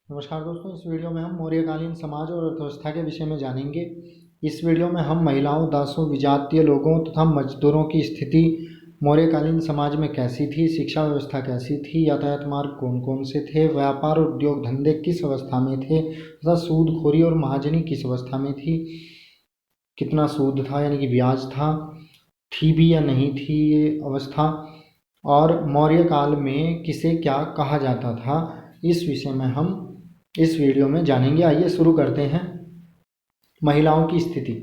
नमस्कार दोस्तों, इस वीडियो में हम मौर्यकालीन समाज और अर्थव्यवस्था के विषय में जानेंगे। इस वीडियो में हम महिलाओं, दासों, विजातीय लोगों तथा मजदूरों की स्थिति मौर्यकालीन समाज में कैसी थी, शिक्षा व्यवस्था कैसी थी, यातायात मार्ग कौन कौन से थे, व्यापार उद्योग धंधे किस अवस्था में थे तथा सूदखोरी और महाजनी किस अवस्था में थी, कितना सूद था यानी कि ब्याज थी भी या नहीं थी ये अवस्था, और मौर्य काल में किसे क्या कहा जाता था, इस विषय में हम इस वीडियो में जानेंगे। आइए शुरू करते हैं। महिलाओं की स्थिति।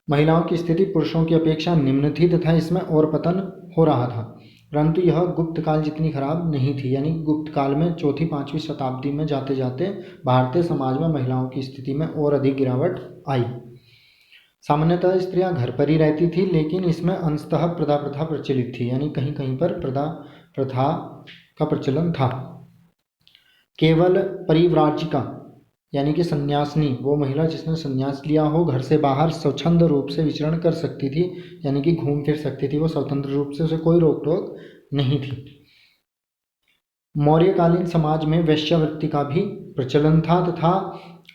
महिलाओं की स्थिति पुरुषों की अपेक्षा निम्न थी तथा इसमें और पतन हो रहा था, परंतु यह गुप्त काल जितनी खराब नहीं थी। यानी गुप्त काल में 4वीं-5वीं शताब्दी में जाते जाते भारतीय समाज में महिलाओं की स्थिति में और अधिक गिरावट आई। सामान्यतः स्त्रियां घर पर ही रहती थी, लेकिन इसमें अंशतः प्रथा प्रचलित थी, यानी कहीं कहीं पर प्रथा का प्रचलन था। केवल परिव्राजिका यानी कि सन्यासिनी, वो महिला जिसने सन्यास लिया हो, घर से बाहर स्वच्छंद रूप से विचरण कर सकती थी, यानी कि घूम फिर सकती थी, वो स्वतंत्र रूप से, उसे कोई रोक टोक नहीं थी। मौर्यकालीन समाज में वेश्यावृत्ति का भी प्रचलन था तथा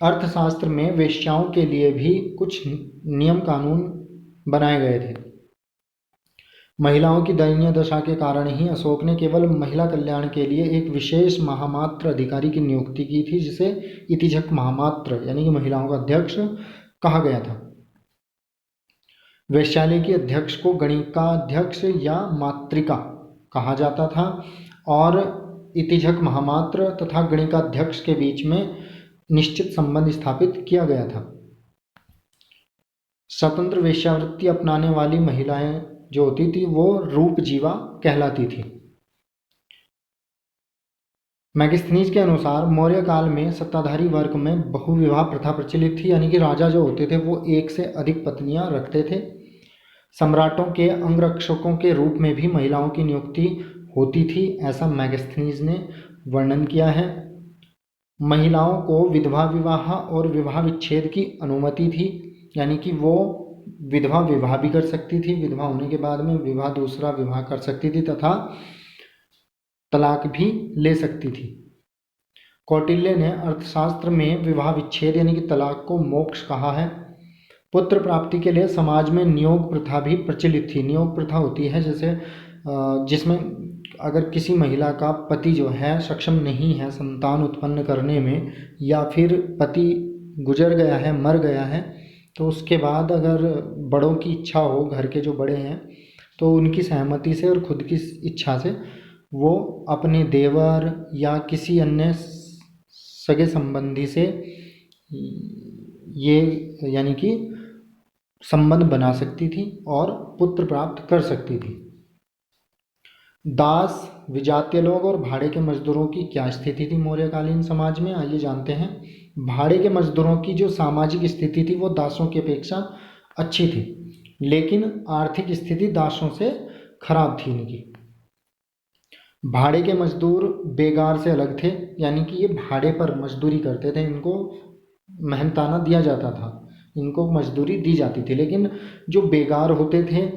अर्थशास्त्र में वेश्याओं के लिए भी कुछ नियम कानून बनाए गए थे। महिलाओं की दयनीय दशा के कारण ही अशोक ने केवल महिला कल्याण के लिए एक विशेष महामात्र अधिकारी की नियुक्ति की थी, जिसे इतिझक महामात्र यानी कि महिलाओं का अध्यक्ष कहा गया था। वेश्यालय के अध्यक्ष को गणिकाध्यक्ष या मातृका कहा जाता था और इतिझक महामात्र तथा गणिकाध्यक्ष के बीच में निश्चित संबंध स्थापित किया गया था। स्वतंत्र वेश्यावृत्ति अपनाने वाली महिलाएं जो होती थी वो रूपजीवा कहलाती थी। मैगस्थनीज के अनुसार मौर्य काल में सत्ताधारी वर्ग में बहुविवाह प्रथा प्रचलित थी, यानी कि राजा जो होते थे वो एक से अधिक पत्नियां रखते थे। सम्राटों के अंगरक्षकों के रूप में भी महिलाओं की नियुक्ति होती थी, ऐसा मैगस्थनीज ने वर्णन किया है। महिलाओं को विधवा विवाह और विवाह विच्छेद की अनुमति थी, यानी कि वो विधवा विवाह भी कर सकती थी, विधवा होने के बाद में दूसरा विवाह कर सकती थी तथा तलाक भी ले सकती थी। कौटिल्य ने अर्थशास्त्र में विवाह विच्छेद यानी कि तलाक को मोक्ष कहा है। पुत्र प्राप्ति के लिए समाज में नियोग प्रथा भी प्रचलित थी। नियोग प्रथा होती है जैसे जिसमें अगर किसी महिला का पति जो है सक्षम नहीं है संतान उत्पन्न करने में, या फिर पति गुजर गया है, मर गया है, तो उसके बाद अगर बड़ों की इच्छा हो, घर के जो बड़े हैं, तो उनकी सहमति से और खुद की इच्छा से वो अपने देवर या किसी अन्य सगे संबंधी से ये यानी कि संबंध बना सकती थी और पुत्र प्राप्त कर सकती थी। दास, विजातीय लोग और भाड़े के मजदूरों की क्या स्थिति थी मौर्यकालीन समाज में, आइए जानते हैं। भाड़े के मजदूरों की जो सामाजिक स्थिति थी वो दासों की अपेक्षा अच्छी थी, लेकिन आर्थिक स्थिति दासों से खराब थी इनकी। भाड़े के मजदूर बेगार से अलग थे, यानी कि ये भाड़े पर मजदूरी करते थे, इनको मेहनताना दिया जाता था, इनको मजदूरी दी जाती थी। लेकिन जो बेगार होते थे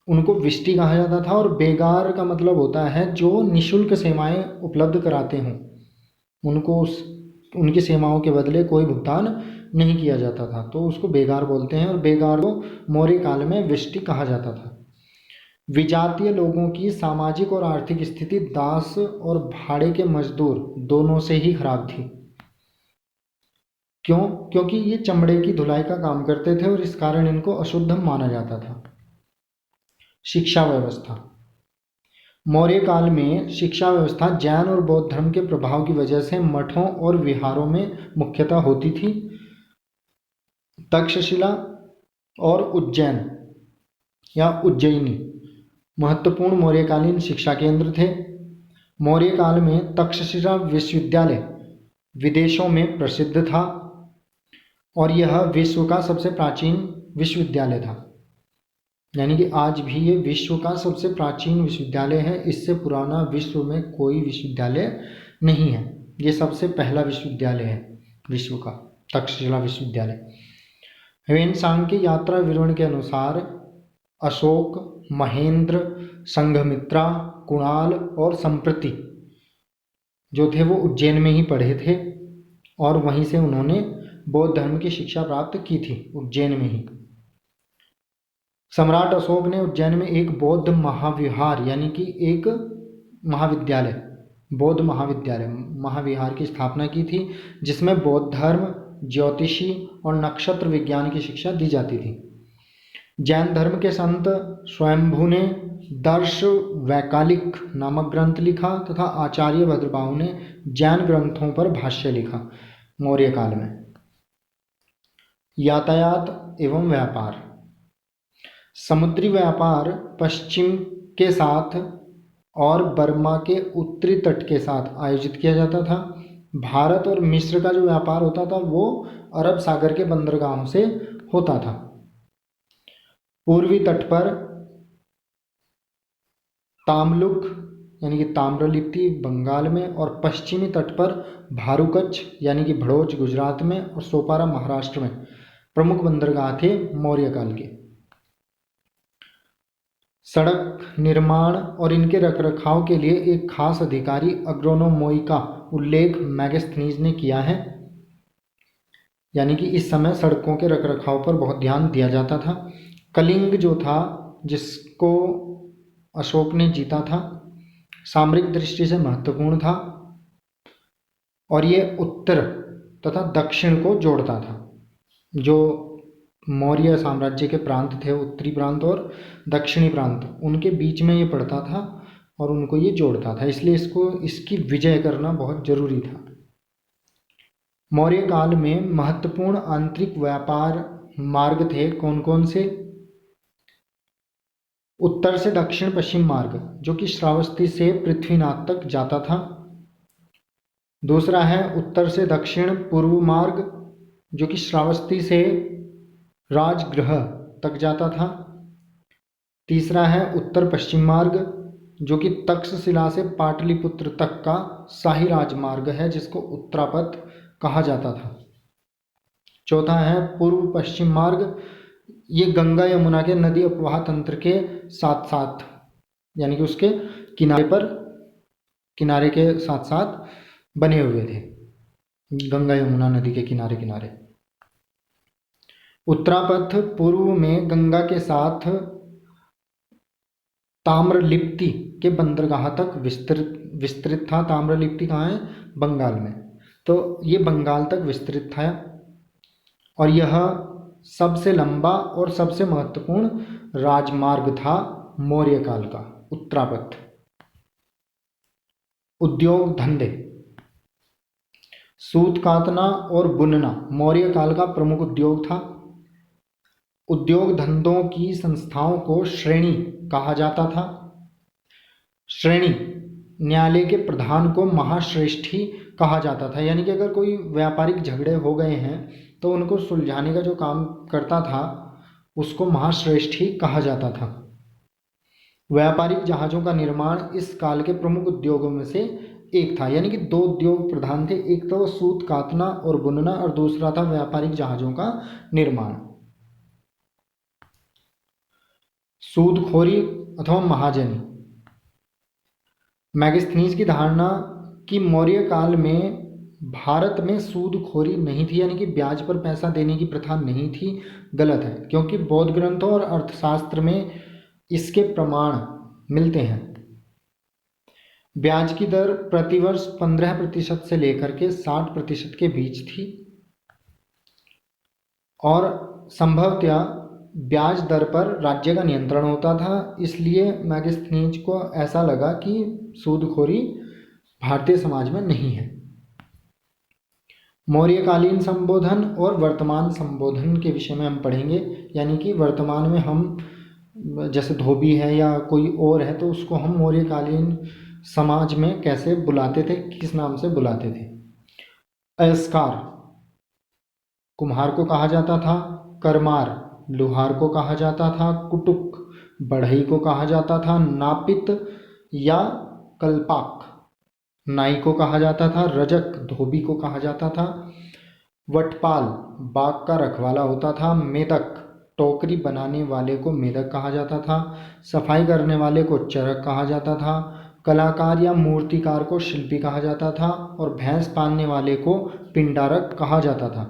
उनको विष्टि कहा जाता था, और बेगार का मतलब होता है जो निःशुल्क सेवाएं उपलब्ध कराते हों, उनको उनकी सेवाओं के बदले कोई भुगतान नहीं किया जाता था, तो उसको बेगार बोलते हैं। और बेगार को मौर्य काल में विष्टि कहा जाता था। विजातीय लोगों की सामाजिक और आर्थिक स्थिति दास और भाड़े के मजदूर दोनों से ही खराब थी। क्यों? क्योंकि ये चमड़े की धुलाई का काम करते थे और इस कारण इनको अशुद्ध माना जाता था। शिक्षा व्यवस्था। मौर्य काल में शिक्षा व्यवस्था जैन और बौद्ध धर्म के प्रभाव की वजह से मठों और विहारों में मुख्यतः होती थी। तक्षशिला और उज्जैन या उज्जैनी महत्वपूर्ण मौर्यकालीन शिक्षा केंद्र थे। मौर्य काल में तक्षशिला विश्वविद्यालय विदेशों में प्रसिद्ध था और यह विश्व का सबसे प्राचीन विश्वविद्यालय था, यानी कि आज भी ये विश्व का सबसे प्राचीन विश्वविद्यालय है। इससे पुराना विश्व में कोई विश्वविद्यालय नहीं है, ये सबसे पहला विश्वविद्यालय है विश्व का, तक्षशिला विश्वविद्यालय। ह्वेनसांग के यात्रा विवरण के अनुसार अशोक, महेंद्र, संघमित्रा, कुणाल और संप्रति जो थे वो उज्जैन में ही पढ़े थे और वहीं से उन्होंने बौद्ध धर्म की शिक्षा प्राप्त की थी, उज्जैन में ही। सम्राट अशोक ने उज्जैन में एक बौद्ध महाविहार यानी कि एक महाविद्यालय, बौद्ध महाविद्यालय महाविहार की स्थापना की थी, जिसमें बौद्ध धर्म, ज्योतिषी और नक्षत्र विज्ञान की शिक्षा दी जाती थी। जैन धर्म के संत स्वयंभू ने दर्श वैकालिक नामक ग्रंथ लिखा तथा आचार्य भद्रबाहु ने जैन ग्रंथों पर भाष्य लिखा। मौर्य काल में यातायात एवं व्यापार। समुद्री व्यापार पश्चिम के साथ और बर्मा के उत्तरी तट के साथ आयोजित किया जाता था। भारत और मिस्र का जो व्यापार होता था वो अरब सागर के बंदरगाहों से होता था। पूर्वी तट पर ताम्लुक यानी कि ताम्रलिप्ति बंगाल में और पश्चिमी तट पर भारूकच्छ यानी कि भड़ोच गुजरात में और सोपारा महाराष्ट्र में प्रमुख बंदरगाह थे मौर्य काल के। सड़क निर्माण और इनके रखरखाव के लिए एक खास अधिकारी अग्रोनोमोई का उल्लेख मैगस्थनीज ने किया है, यानी कि इस समय सड़कों के रखरखाव पर बहुत ध्यान दिया जाता था। कलिंग जो था जिसको अशोक ने जीता था, सामरिक दृष्टि से महत्वपूर्ण था और ये उत्तर तथा दक्षिण को जोड़ता था। जो मौर्य साम्राज्य के प्रांत थे, उत्तरी प्रांत और दक्षिणी प्रांत, उनके बीच में ये पड़ता था और उनको ये जोड़ता था, इसलिए इसकी विजय करना बहुत जरूरी था। मौर्य काल में महत्वपूर्ण आंतरिक व्यापार मार्ग थे कौन कौन से? उत्तर से दक्षिण पश्चिम मार्ग जो कि श्रावस्ती से पृथ्वीनाथ तक जाता था। दूसरा है उत्तर से दक्षिण पूर्व मार्ग जो कि श्रावस्ती से राजगृह तक जाता था। तीसरा है उत्तर पश्चिम मार्ग जो कि तक्षशिला से पाटलिपुत्र तक का शाही राजमार्ग है जिसको उत्तरापथ कहा जाता था। चौथा है पूर्व पश्चिम मार्ग, ये गंगा यमुना के नदी अपवाह तंत्र के साथ साथ यानी कि उसके किनारे के साथ साथ बने हुए थे, गंगा यमुना नदी के किनारे किनारे। उत्तरापथ पूर्व में गंगा के साथ ताम्रलिप्ति के बंदरगाह तक विस्तृत था। ताम्रलिप्ति कहाँ है? बंगाल में। तो ये बंगाल तक विस्तृत था और यह सबसे लंबा और सबसे महत्वपूर्ण राजमार्ग था मौर्य काल का, उत्तरापथ। उद्योग धंधे। सूत कातना और बुनना मौर्य काल का प्रमुख उद्योग था। उद्योग धंधों की संस्थाओं को श्रेणी कहा जाता था। श्रेणी न्यायालय के प्रधान को महाश्रेष्ठी कहा जाता था, यानी कि अगर कोई व्यापारिक झगड़े हो गए हैं तो उनको सुलझाने का जो काम करता था उसको महाश्रेष्ठी कहा जाता था। व्यापारिक जहाज़ों का निर्माण इस काल के प्रमुख उद्योगों में से एक था, यानी कि दो उद्योग प्रधान थे, एक तो सूत कातना और बुनना और दूसरा था व्यापारिक जहाज़ों का निर्माण। सूदखोरी अथवा महाजनी। मैगस्थनीज की धारणा कि मौर्य काल में भारत में सूदखोरी नहीं थी, यानी कि ब्याज पर पैसा देने की प्रथा नहीं थी, गलत है, क्योंकि बौद्ध ग्रंथों और अर्थशास्त्र में इसके प्रमाण मिलते हैं। ब्याज की दर प्रतिवर्ष 15% से लेकर के 60% के बीच थी और संभवतया ब्याज दर पर राज्य का नियंत्रण होता था, इसलिए मैगस्थनीज को ऐसा लगा कि सूदखोरी भारतीय समाज में नहीं है। मौर्यकालीन संबोधन और वर्तमान संबोधन के विषय में हम पढ़ेंगे, यानी कि वर्तमान में हम जैसे धोबी है या कोई और है तो उसको हम मौर्यकालीन समाज में कैसे बुलाते थे, किस नाम से बुलाते थे। अयस्कार कुम्हार को कहा जाता था, करमार लुहार को कहा जाता था, कुटुक बढ़ई को कहा जाता था, नापित या कल्पाक नाई को कहा जाता था, रजक धोबी को कहा जाता था, वटपाल बाग का रखवाला होता था, मेदक टोकरी बनाने वाले को मेदक कहा जाता था, सफाई करने वाले को चरक कहा जाता था, कलाकार या मूर्तिकार को शिल्पी कहा जाता था और भैंस पालने वाले को पिंडारक कहा जाता था।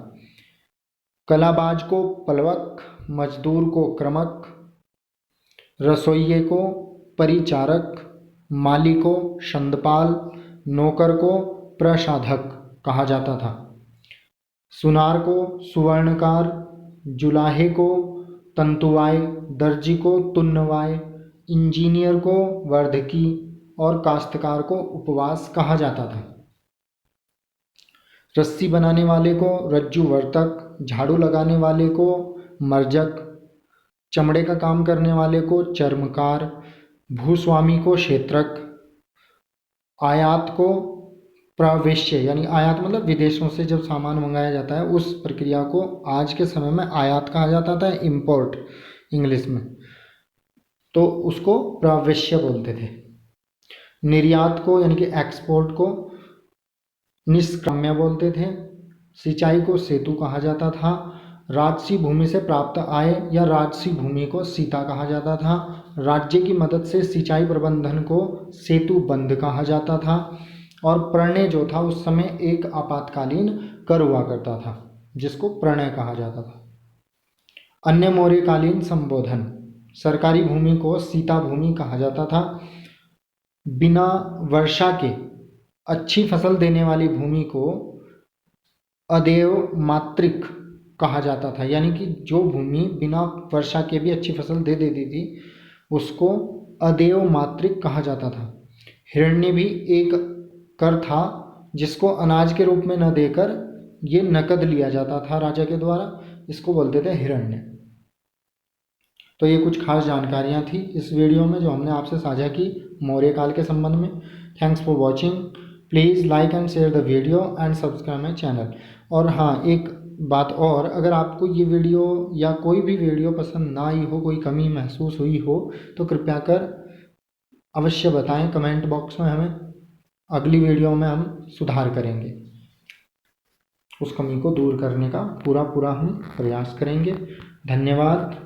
कलाबाज को पलवक, मजदूर को क्रमक, रसोइये को परिचारक, माली को शंदपाल, नौकर को प्रसाधक कहा जाता था। सुनार को सुवर्णकार, जुलाहे को तंतुवाय, दर्जी को तुन्नवाय, इंजीनियर को वर्धकी और काश्तकार को उपवास कहा जाता था। रस्सी बनाने वाले को रज्जुवर्तक, झाड़ू लगाने वाले को मर्जक, चमड़े का काम करने वाले को चर्मकार, भूस्वामी को क्षेत्रक, आयात को प्रवेश्य, यानी आयात मतलब विदेशों से जब सामान मंगाया जाता है उस प्रक्रिया को आज के समय में आयात कहा जाता था, इम्पोर्ट इंग्लिश में, तो उसको प्रवेश्य बोलते थे। निर्यात को यानी कि एक्सपोर्ट को निष्क्रम्य बोलते थे। सिंचाई को सेतु कहा जाता था। राजसी भूमि से प्राप्त आय या राजसी भूमि को सीता कहा जाता था। राज्य की मदद से सिंचाई प्रबंधन को सेतुबंध कहा जाता था। और प्रणय जो था उस समय एक आपातकालीन कर हुआ करता था जिसको प्रणय कहा जाता था। अन्य मौर्यकालीन संबोधन, सरकारी भूमि को सीता भूमि कहा जाता था। बिना वर्षा के अच्छी फसल देने वाली भूमि को अदेव मातृक कहा जाता था, यानी कि जो भूमि बिना वर्षा के भी अच्छी फसल दे देती थी उसको अदेव मातृक कहा जाता था। हिरण्य भी एक कर था जिसको अनाज के रूप में न देकर ये नकद लिया जाता था राजा के द्वारा, इसको बोलते थे हिरण्य। तो ये कुछ खास जानकारियाँ थी इस वीडियो में जो हमने आपसे साझा की मौर्य काल के संबंध में। Thanks for watching. Please like and share the video and subscribe my channel. और हाँ, एक बात और, अगर आपको ये वीडियो या कोई भी वीडियो पसंद ना आई हो, कोई कमी महसूस हुई हो, तो कृपया कर अवश्य बताएं कमेंट बॉक्स में हमें। अगली वीडियो में हम सुधार करेंगे, उस कमी को दूर करने का पूरा हम प्रयास करेंगे। धन्यवाद।